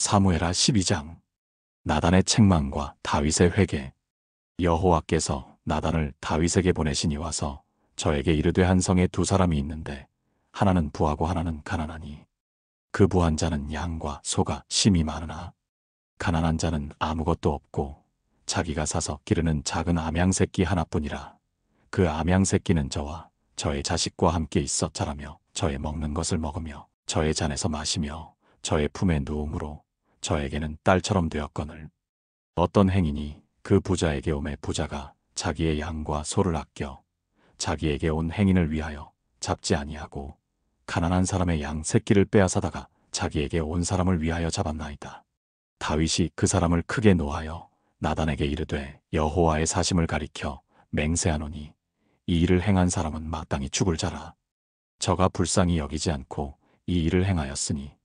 사무엘하 12장. 나단의 책망과 다윗의 회개. 여호와께서 나단을 다윗에게 보내시니 와서 저에게 이르되 한 성에 두 사람이 있는데 하나는 부하고 하나는 가난하니 그 부한 자는 양과 소가 심이 많으나 가난한 자는 아무것도 없고 자기가 사서 기르는 작은 암양 새끼 하나뿐이라. 그 암양 새끼는 저와 저의 자식과 함께 있어 자라며 저의 먹는 것을 먹으며 저의 잔에서 마시며 저의 품에 누움으로 저에게는 딸처럼 되었거늘. 어떤 행인이 그 부자에게 오매 부자가 자기의 양과 소를 아껴 자기에게 온 행인을 위하여 잡지 아니하고 가난한 사람의 양 새끼를 빼앗아다가 자기에게 온 사람을 위하여 잡았나이다. 다윗이 그 사람을 크게 노하여 나단에게 이르되 여호와의 사심을 가리켜 맹세하노니 이 일을 행한 사람은 마땅히 죽을 자라. 저가 불쌍히 여기지 않고 이 일을 행하였으니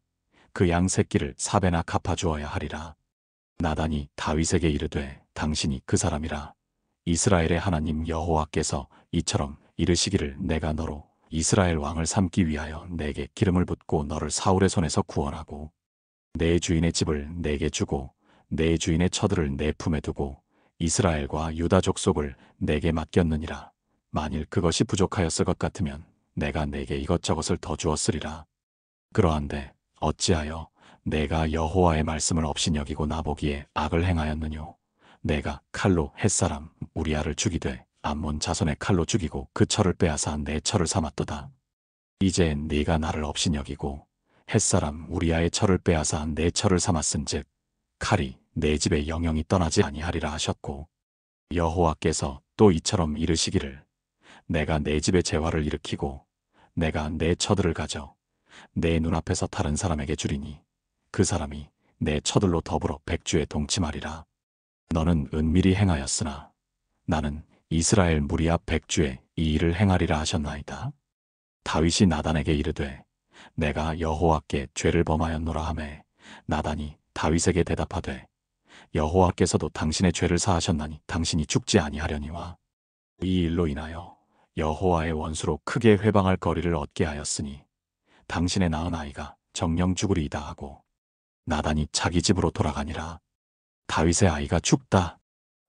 그 양 새끼를 4배나 갚아주어야 하리라. 나단이 다윗에게 이르되 당신이 그 사람이라. 이스라엘의 하나님 여호와께서 이처럼 이르시기를 내가 너로 이스라엘 왕을 삼기 위하여 내게 기름을 붓고 너를 사울의 손에서 구원하고 내 주인의 집을 내게 주고 내 주인의 처들을 내 품에 두고 이스라엘과 유다 족속을 내게 맡겼느니라. 만일 그것이 부족하였을 것 같으면 내가 내게 이것저것을 더 주었으리라. 그러한데 어찌하여 내가 여호와의 말씀을 업신여기고 나보기에 악을 행하였느뇨. 내가 칼로 햇사람 우리아를 죽이되 암몬 자손의 칼로 죽이고 그 철을 빼앗아 내 철을 삼았도다. 이제 네가 나를 업신여기고 햇사람 우리아의 철을 빼앗아 내 철을 삼았은즉 칼이 내 집에 영영이 떠나지 아니하리라 하셨고, 여호와께서 또 이처럼 이르시기를 내가 내 집에 재화를 일으키고 내가 내 처들을 가져 내 눈앞에서 다른 사람에게 주리니 그 사람이 내 처들로 더불어 백주에 동침하리라. 너는 은밀히 행하였으나 나는 이스라엘 무리 앞 백주에 이 일을 행하리라 하셨나이다. 다윗이 나단에게 이르되 내가 여호와께 죄를 범하였노라 하매 나단이 다윗에게 대답하되 여호와께서도 당신의 죄를 사하셨나니 당신이 죽지 아니하려니와 이 일로 인하여 여호와의 원수로 크게 회방할 거리를 얻게 하였으니 당신의 낳은 아이가 정령 죽으리이다 하고 나단이 자기 집으로 돌아가니라. 다윗의 아이가 죽다.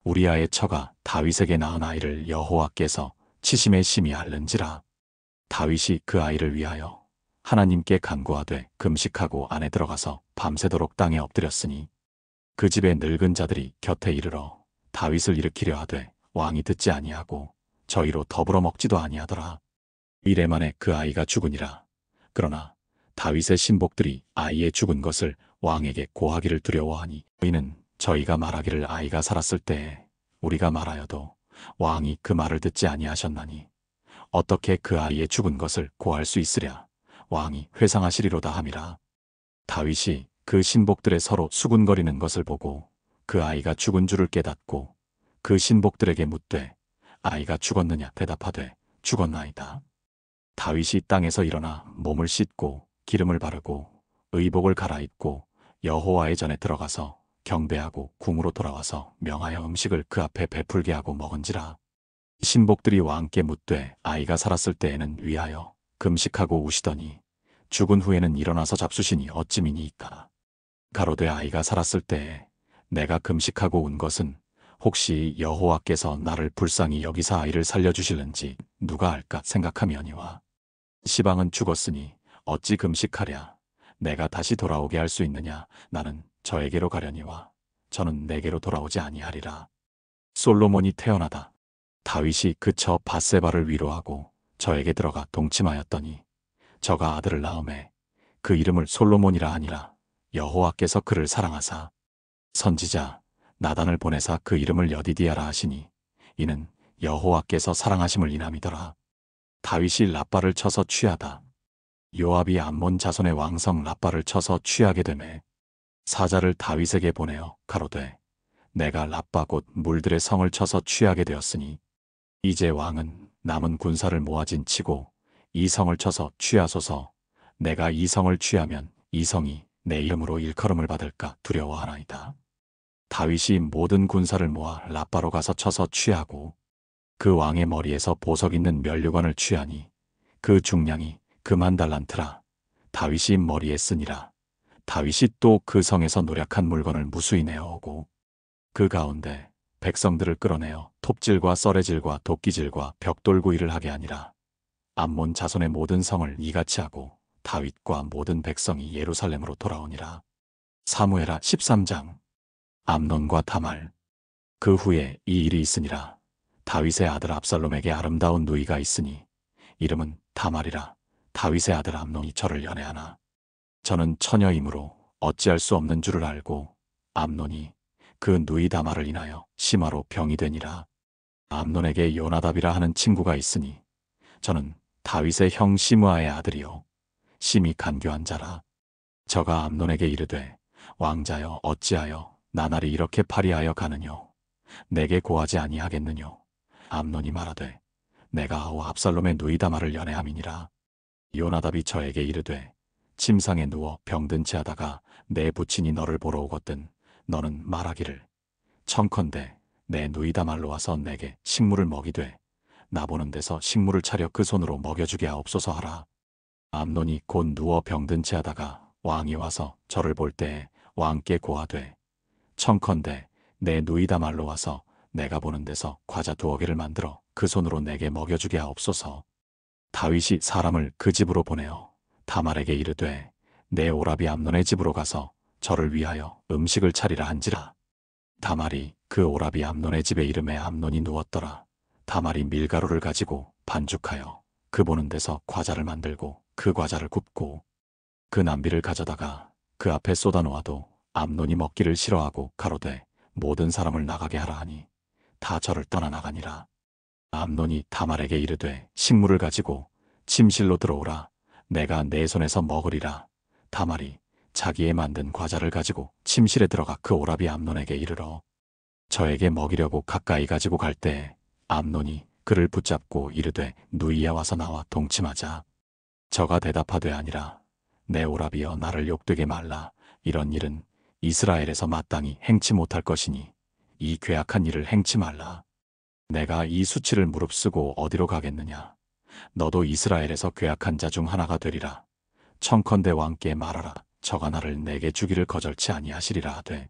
우리아의 처가 다윗에게 낳은 아이를 여호와께서 치심에 심히 앓는지라. 다윗이 그 아이를 위하여 하나님께 간구하되 금식하고 안에 들어가서 밤새도록 땅에 엎드렸으니 그 집의 늙은 자들이 곁에 이르러 다윗을 일으키려 하되 왕이 듣지 아니하고 저희로 더불어 먹지도 아니하더라. 이래 만에 그 아이가 죽으니라. 그러나 다윗의 신복들이 아이의 죽은 것을 왕에게 고하기를 두려워하니 이는 저희가 말하기를 아이가 살았을 때에 우리가 말하여도 왕이 그 말을 듣지 아니하셨나니 어떻게 그 아이의 죽은 것을 고할 수 있으랴. 왕이 회상하시리로다 함이라. 다윗이 그 신복들의 서로 수군거리는 것을 보고 그 아이가 죽은 줄을 깨닫고 그 신복들에게 묻되 아이가 죽었느냐 대답하되 죽었나이다. 다윗이 땅에서 일어나 몸을 씻고 기름을 바르고 의복을 갈아입고 여호와의 전에 들어가서 경배하고 궁으로 돌아와서 명하여 음식을 그 앞에 베풀게 하고 먹은지라. 신복들이 왕께 묻되 아이가 살았을 때에는 위하여 금식하고 우시더니 죽은 후에는 일어나서 잡수시니 어찌미니이까. 가로되 아이가 살았을 때에 내가 금식하고 운 것은 혹시 여호와께서 나를 불쌍히 여기사 아이를 살려주실는지 누가 알까 생각하며니와 시방은 죽었으니 어찌 금식하랴. 내가 다시 돌아오게 할 수 있느냐. 나는 저에게로 가려니와 저는 내게로 돌아오지 아니하리라. 솔로몬이 태어나다 다윗이 그 처 밧세바를 위로하고 저에게 들어가 동침하였더니 저가 아들을 낳음에 그 이름을 솔로몬이라 하니라. 여호와께서 그를 사랑하사 선지자 나단을 보내사 그 이름을 여디디아라 하시니 이는 여호와께서 사랑하심을 인함이더라. 다윗이 라빠를 쳐서 취하다. 요압이 암몬 자손의 왕성 라빠를 쳐서 취하게 되매 사자를 다윗에게 보내어 가로되 내가 라빠 곧 물들의 성을 쳐서 취하게 되었으니 이제 왕은 남은 군사를 모아진 치고 이 성을 쳐서 취하소서. 내가 이 성을 취하면 이 성이 내 이름으로 일컬음을 받을까 두려워하나이다. 다윗이 모든 군사를 모아 라빠로 가서 쳐서 취하고 그 왕의 머리에서 보석 있는 면류관을 취하니 그 중량이 그만 달란트라. 다윗이 머리에 쓰니라. 다윗이 또 그 성에서 노략한 물건을 무수히 내어오고 그 가운데 백성들을 끌어내어 톱질과 썰애질과 도끼질과 벽돌구이를 하게 하니라. 암몬 자손의 모든 성을 이같이 하고 다윗과 모든 백성이 예루살렘으로 돌아오니라. 사무엘하 13장. 암논과 다말. 그 후에 이 일이 있으니라. 다윗의 아들 압살롬에게 아름다운 누이가 있으니 이름은 다말이라. 다윗의 아들 암논이 저를 연애하나 저는 처녀이므로 어찌할 수 없는 줄을 알고 암논이 그 누이 다말을 인하여 심화로 병이 되니라. 암논에게 요나답이라 하는 친구가 있으니 저는 다윗의 형 시므아의 아들이요 심히 간교한 자라. 저가 암논에게 이르되 왕자여 어찌하여 나날이 이렇게 파리하여 가느뇨. 내게 고하지 아니하겠느뇨. 암논이 말하되 내가 아우 압살롬의 누이 다말을 연애함이니라. 요나답이 저에게 이르되 침상에 누워 병든 채 하다가 내 부친이 너를 보러 오거든 너는 말하기를 청컨대 내 누이 다말로 와서 내게 식물을 먹이되 나 보는 데서 식물을 차려 그 손으로 먹여주게 하옵소서 하라. 암논이 곧 누워 병든 채 하다가 왕이 와서 저를 볼 때에 왕께 고하되 청컨대 내 누이 다말로 와서 내가 보는 데서 과자 2개를 만들어 그 손으로 내게 먹여주게 하옵소서. 다윗이 사람을 그 집으로 보내어 다말에게 이르되 내 오라비 암논의 집으로 가서 저를 위하여 음식을 차리라 한지라. 다말이 그 오라비 암논의 집에 이름에 암논이 누웠더라. 다말이 밀가루를 가지고 반죽하여 그 보는 데서 과자를 만들고 그 과자를 굽고 그 남비를 가져다가 그 앞에 쏟아놓아도 암논이 먹기를 싫어하고 가로되 모든 사람을 나가게 하라 하니 다 저를 떠나 나가니라. 암논이 다말에게 이르되 식물을 가지고 침실로 들어오라. 내가 내 손에서 먹으리라. 다말이 자기의 만든 과자를 가지고 침실에 들어가 그 오라비 암논에게 이르러 저에게 먹이려고 가까이 가지고 갈 때에 암논이 그를 붙잡고 이르되 누이야 와서 나와 동침하자. 저가 대답하되 아니라 내 오라비여 나를 욕되게 말라. 이런 일은 이스라엘에서 마땅히 행치 못할 것이니 이 괴악한 일을 행치 말라. 내가 이 수치를 무릅쓰고 어디로 가겠느냐. 너도 이스라엘에서 괴악한 자 중 하나가 되리라. 청컨대 왕께 말하라. 저가 나를 내게 주기를 거절치 아니하시리라 하되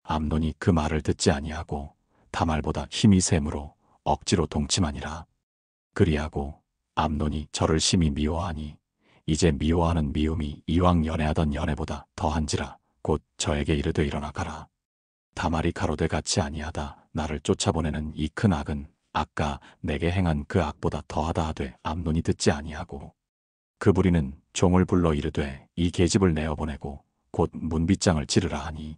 암논이 그 말을 듣지 아니하고 다말보다 힘이 셈으로 억지로 동침하니라. 그리하고 암논이 저를 심히 미워하니 이제 미워하는 미움이 이왕 연애하던 연애보다 더한지라. 곧 저에게 이르되 일어나 가라. 다말이 가로되 같이 아니하다. 나를 쫓아보내는 이 큰 악은 아까 내게 행한 그 악보다 더하다 하되 암논이 듣지 아니하고 그 부리는 종을 불러 이르되 이 계집을 내어보내고 곧 문빗장을 찌르라 하니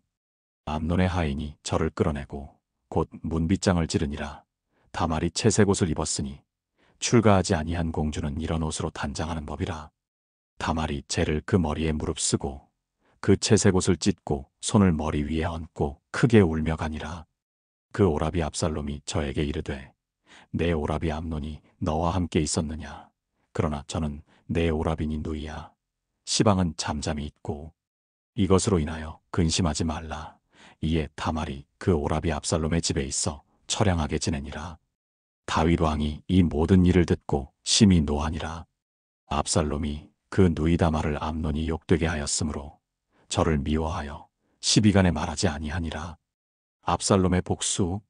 암논의 하인이 저를 끌어내고 곧 문빗장을 찌르니라. 다말이 채색 옷을 입었으니 출가하지 아니한 공주는 이런 옷으로 단장하는 법이라. 다말이 쟤를 그 머리에 무릅쓰고 그 채색 옷을 찢고 손을 머리 위에 얹고 크게 울며 가니라. 그 오라비 압살롬이 저에게 이르되 내 오라비 암논이 너와 함께 있었느냐. 그러나 저는 내 오라비니 누이야. 시방은 잠잠히 있고 이것으로 인하여 근심하지 말라. 이에 다말이 그 오라비 압살롬의 집에 있어 처량하게 지내니라. 다윗 왕이 이 모든 일을 듣고 심히 노하니라. 압살롬이 그 누이 다말을 암논이 욕되게 하였으므로 저를 미워하여 시비간에 말하지 아니하니라. 압살롬의 복수.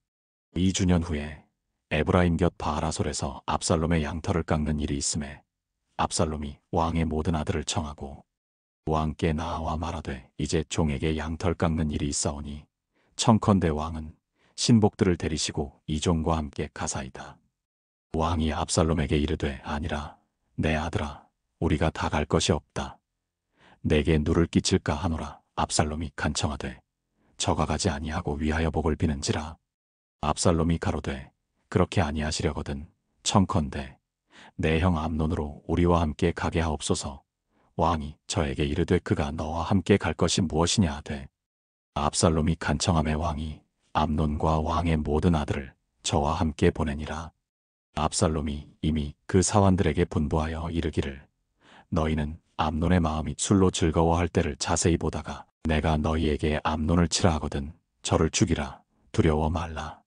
2주년 후에 에브라임 곁 바알하솔에서 압살롬의 양털을 깎는 일이 있음에 압살롬이 왕의 모든 아들을 청하고 왕께 나아와 말하되 이제 종에게 양털 깎는 일이 있사오니 청컨대 왕은 신복들을 데리시고 이 종과 함께 가사이다. 왕이 압살롬에게 이르되 아니라 내 아들아 우리가 다 갈 것이 없다. 내게 누를 끼칠까 하노라. 압살롬이 간청하되 저가 가지 아니하고 위하여 복을 비는지라. 압살롬이 가로되 그렇게 아니하시려거든 청컨대 내 형 암논으로 우리와 함께 가게 하옵소서. 왕이 저에게 이르되 그가 너와 함께 갈 것이 무엇이냐 하되 압살롬이 간청하매 왕이 암논과 왕의 모든 아들을 저와 함께 보내니라. 압살롬이 이미 그 사환들에게 분부하여 이르기를 너희는 암논의 마음이 술로 즐거워할 때를 자세히 보다가 내가 너희에게 암논을 치라 하거든 저를 죽이라. 두려워 말라.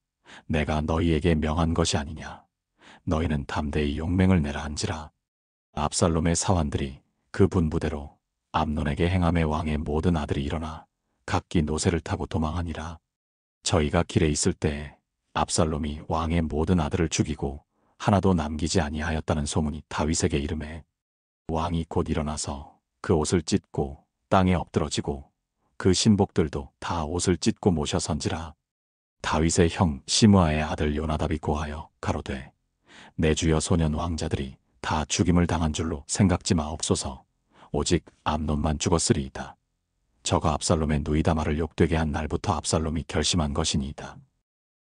내가 너희에게 명한 것이 아니냐. 너희는 담대히 용맹을 내라 한지라. 압살롬의 사환들이 그 분부대로 암논에게 행함에 왕의 모든 아들이 일어나 각기 노새를 타고 도망하니라. 저희가 길에 있을 때에 압살롬이 왕의 모든 아들을 죽이고 하나도 남기지 아니하였다는 소문이 다윗에게 이르매 왕이 곧 일어나서 그 옷을 찢고 땅에 엎드러지고 그 신복들도 다 옷을 찢고 모셔 선지라. 다윗의 형 시므아의 아들 요나답이 고하여 가로되 내 주여 소년 왕자들이 다 죽임을 당한 줄로 생각지 마옵소서. 오직 암논만 죽었으리이다. 저가 압살롬의 누이 다말을 욕되게 한 날부터 압살롬이 결심한 것이니이다.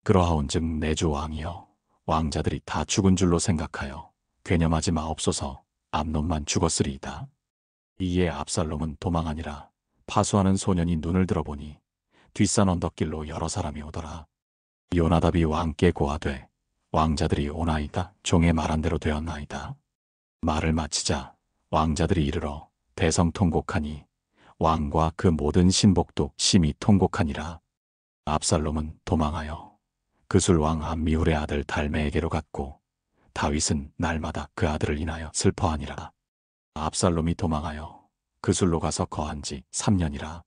그러하온즉 내 주 왕이여 왕자들이 다 죽은 줄로 생각하여 괴념하지 마옵소서. 암논만 죽었으리이다. 이에 압살롬은 도망하니라. 파수하는 소년이 눈을 들어보니 뒷산 언덕길로 여러 사람이 오더라. 요나답이 왕께 고하되 왕자들이 오나이다. 종의 말한 대로 되었나이다. 말을 마치자 왕자들이 이르러 대성통곡하니 왕과 그 모든 신복도 심히 통곡하니라. 압살롬은 도망하여 그술왕 암미훌의 아들 달메에게로 갔고 다윗은 날마다 그 아들을 인하여 슬퍼하니라. 압살롬이 도망하여 그술로 가서 거한 지 3년이라.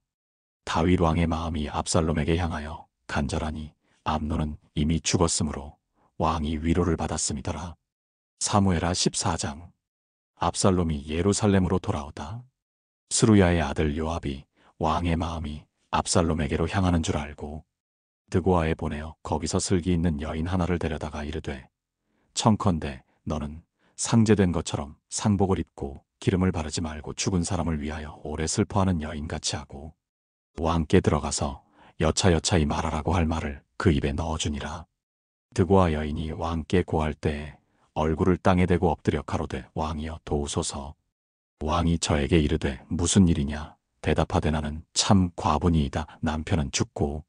다윗 왕의 마음이 압살롬에게 향하여 간절하니 암논은 이미 죽었으므로 왕이 위로를 받았음이더라. 사무엘하 14장. 압살롬이 예루살렘으로 돌아오다. 스루야의 아들 요압이 왕의 마음이 압살롬에게로 향하는 줄 알고 드고아에 보내어 거기서 슬기 있는 여인 하나를 데려다가 이르되 청컨대 너는 상제된 것처럼 상복을 입고 기름을 바르지 말고 죽은 사람을 위하여 오래 슬퍼하는 여인같이 하고 왕께 들어가서 여차여차히 말하라고 할 말을 그 입에 넣어주니라. 드고아 여인이 왕께 고할 때에 얼굴을 땅에 대고 엎드려 가로되 왕이여 도우소서. 왕이 저에게 이르되 무슨 일이냐. 대답하되 나는 참 과부니이다. 남편은 죽고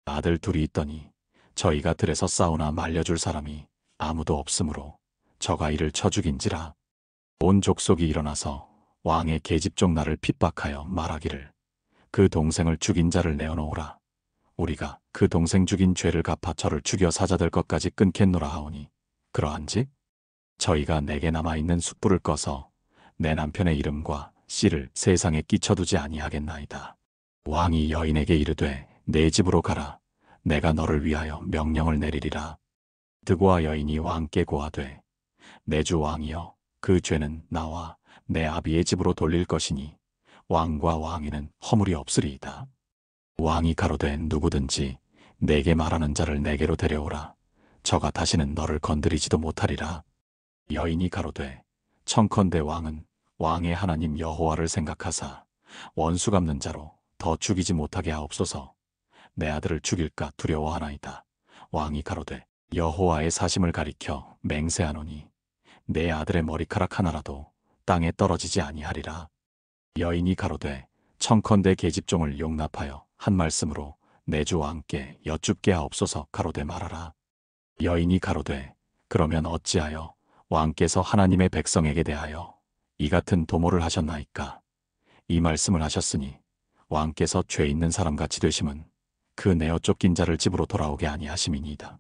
아들 둘이 있더니 저희가 들에서 싸우나 말려줄 사람이 아무도 없으므로 저가 이를 쳐 죽인지라. 온 족속이 일어나서 왕의 계집종 나를 핍박하여 말하기를 그 동생을 죽인 자를 내어놓으라. 우리가 그 동생 죽인 죄를 갚아 저를 죽여 사자될 것까지 끊겠노라 하오니 그러한즉 저희가 내게 남아있는 숯불을 꺼서 내 남편의 이름과 씨를 세상에 끼쳐두지 아니하겠나이다. 왕이 여인에게 이르되 내 집으로 가라. 내가 너를 위하여 명령을 내리리라. 드고아 여인이 왕께 고하되 내 주 왕이여 그 죄는 나와 내 아비의 집으로 돌릴 것이니 왕과 왕위는 허물이 없으리이다. 왕이 가로되 누구든지 내게 말하는 자를 내게로 데려오라. 저가 다시는 너를 건드리지도 못하리라. 여인이 가로되 청컨대 왕은 왕의 하나님 여호와를 생각하사 원수 갚는 자로 더 죽이지 못하게 하옵소서. 내 아들을 죽일까 두려워하나이다. 왕이 가로되 여호와의 사심을 가리켜 맹세하노니 내 아들의 머리카락 하나라도 땅에 떨어지지 아니하리라. 여인이 가로되 청컨대 계집종을 용납하여 한 말씀으로 내 주 왕께 여쭙게 하옵소서. 가로되 말하라. 여인이 가로되 그러면 어찌하여 왕께서 하나님의 백성에게 대하여 이 같은 도모를 하셨나이까. 이 말씀을 하셨으니 왕께서 죄 있는 사람같이 되심은 그 내어 쫓긴 자를 집으로 돌아오게 아니하심이니이다.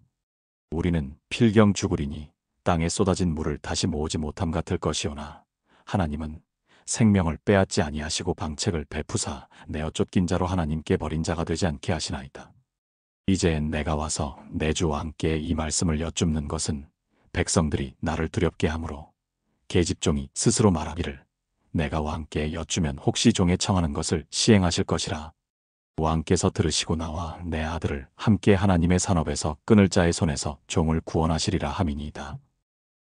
우리는 필경 죽으리니 땅에 쏟아진 물을 다시 모으지 못함 같을 것이오나 하나님은 생명을 빼앗지 아니하시고 방책을 베푸사 내어 쫓긴 자로 하나님께 버린 자가 되지 않게 하시나이다. 이제 내가 와서 내 주 왕께 이 말씀을 여쭙는 것은 백성들이 나를 두렵게 하므로 계집종이 스스로 말하기를 내가 왕께 여쭈면 혹시 종의 청하는 것을 시행하실 것이라. 왕께서 들으시고 나와 내 아들을 함께 하나님의 산업에서 끊을 자의 손에서 종을 구원하시리라 함이니이다.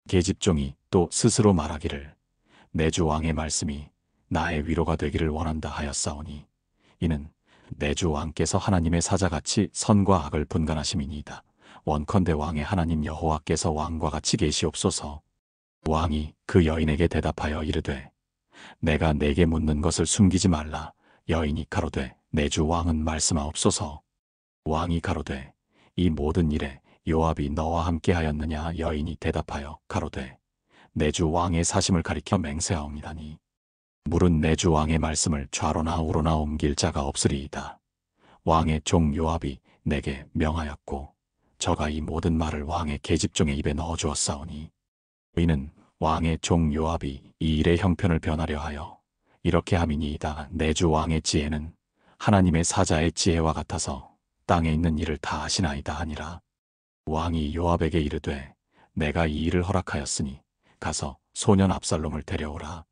계집종이 또 스스로 말하기를 내 주 왕의 말씀이 나의 위로가 되기를 원한다 하였사오니 이는 내 주 왕께서 하나님의 사자같이 선과 악을 분간하심이니이다. 원컨대 왕의 하나님 여호와께서 왕과 같이 계시옵소서. 왕이 그 여인에게 대답하여 이르되 내가 내게 묻는 것을 숨기지 말라. 여인이 가로되 내 주 왕은 말씀하옵소서. 왕이 가로되 이 모든 일에 요압이 너와 함께 하였느냐. 여인이 대답하여 가로되 내 주 왕의 사심을 가리켜 맹세하옵니다니 물은 내 주 왕의 말씀을 좌로나 우로나 옮길 자가 없으리이다. 왕의 종 요압이 내게 명하였고 저가 이 모든 말을 왕의 계집종의 입에 넣어주었사오니 이는 왕의 종 요압이 이 일의 형편을 변하려 하여 이렇게 함이니이다. 내 주 왕의 지혜는 하나님의 사자의 지혜와 같아서 땅에 있는 일을 다 하시나이다 하니라. 왕이 요압에게 이르되 내가 이 일을 허락하였으니 가서 소년 압살롬을 데려오라.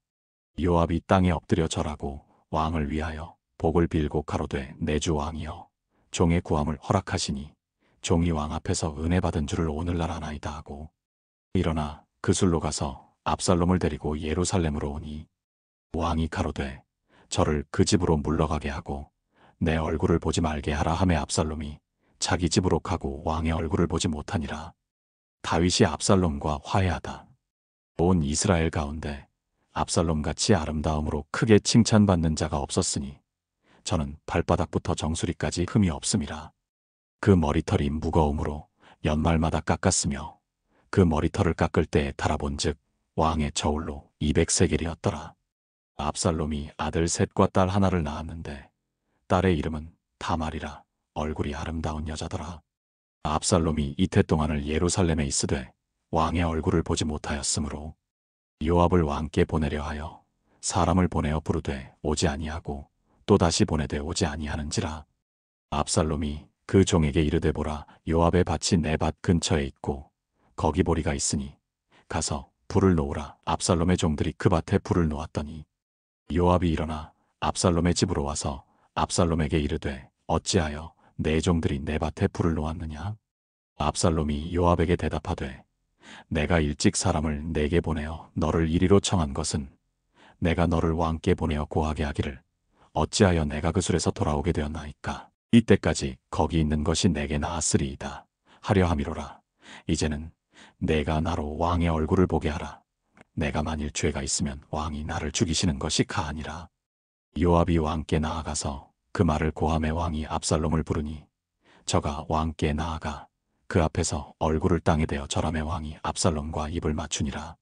요압이 땅에 엎드려 절하고 왕을 위하여 복을 빌고 가로되 내 주 왕이여 종의 구함을 허락하시니 종이 왕 앞에서 은혜 받은 줄을 오늘날 아나이다 하고 일어나 그술로 가서 압살롬을 데리고 예루살렘으로 오니 왕이 가로되 저를 그 집으로 물러가게 하고 내 얼굴을 보지 말게 하라 하매 압살롬이 자기 집으로 가고 왕의 얼굴을 보지 못하니라. 다윗이 압살롬과 화해하다. 온 이스라엘 가운데 압살롬같이 아름다움으로 크게 칭찬받는 자가 없었으니 저는 발바닥부터 정수리까지 흠이 없음이라. 그 머리털이 무거움으로 연말마다 깎았으며 그 머리털을 깎을 때에 달아본즉 왕의 저울로 200세겔이었더라. 압살롬이 아들 셋과 딸 하나를 낳았는데 딸의 이름은 다말이라. 얼굴이 아름다운 여자더라. 압살롬이 이태 동안을 예루살렘에 있으되 왕의 얼굴을 보지 못하였으므로 요압을 왕께 보내려 하여 사람을 보내어 부르되 오지 아니하고 또 다시 보내되 오지 아니하는지라. 압살롬이 그 종에게 이르되 보라 요압의 밭이 내 밭 근처에 있고 거기 보리가 있으니 가서 불을 놓으라. 압살롬의 종들이 그 밭에 불을 놓았더니 요압이 일어나 압살롬의 집으로 와서 압살롬에게 이르되 어찌하여 내 종들이 내 밭에 불을 놓았느냐? 압살롬이 요압에게 대답하되 내가 일찍 사람을 내게 보내어 너를 이리로 청한 것은 내가 너를 왕께 보내어 고하게 하기를 어찌하여 내가 그 술에서 돌아오게 되었나이까? 이때까지 거기 있는 것이 내게 나았으리이다 하려 함이로라. 이제는 내가 나로 왕의 얼굴을 보게 하라. 내가 만일 죄가 있으면 왕이 나를 죽이시는 것이 가하니라. 요압이 왕께 나아가서 그 말을 고하매 왕이 압살롬을 부르니 저가 왕께 나아가 그 앞에서 얼굴을 땅에 대어 절하매 왕이 압살롬과 입을 맞추니라.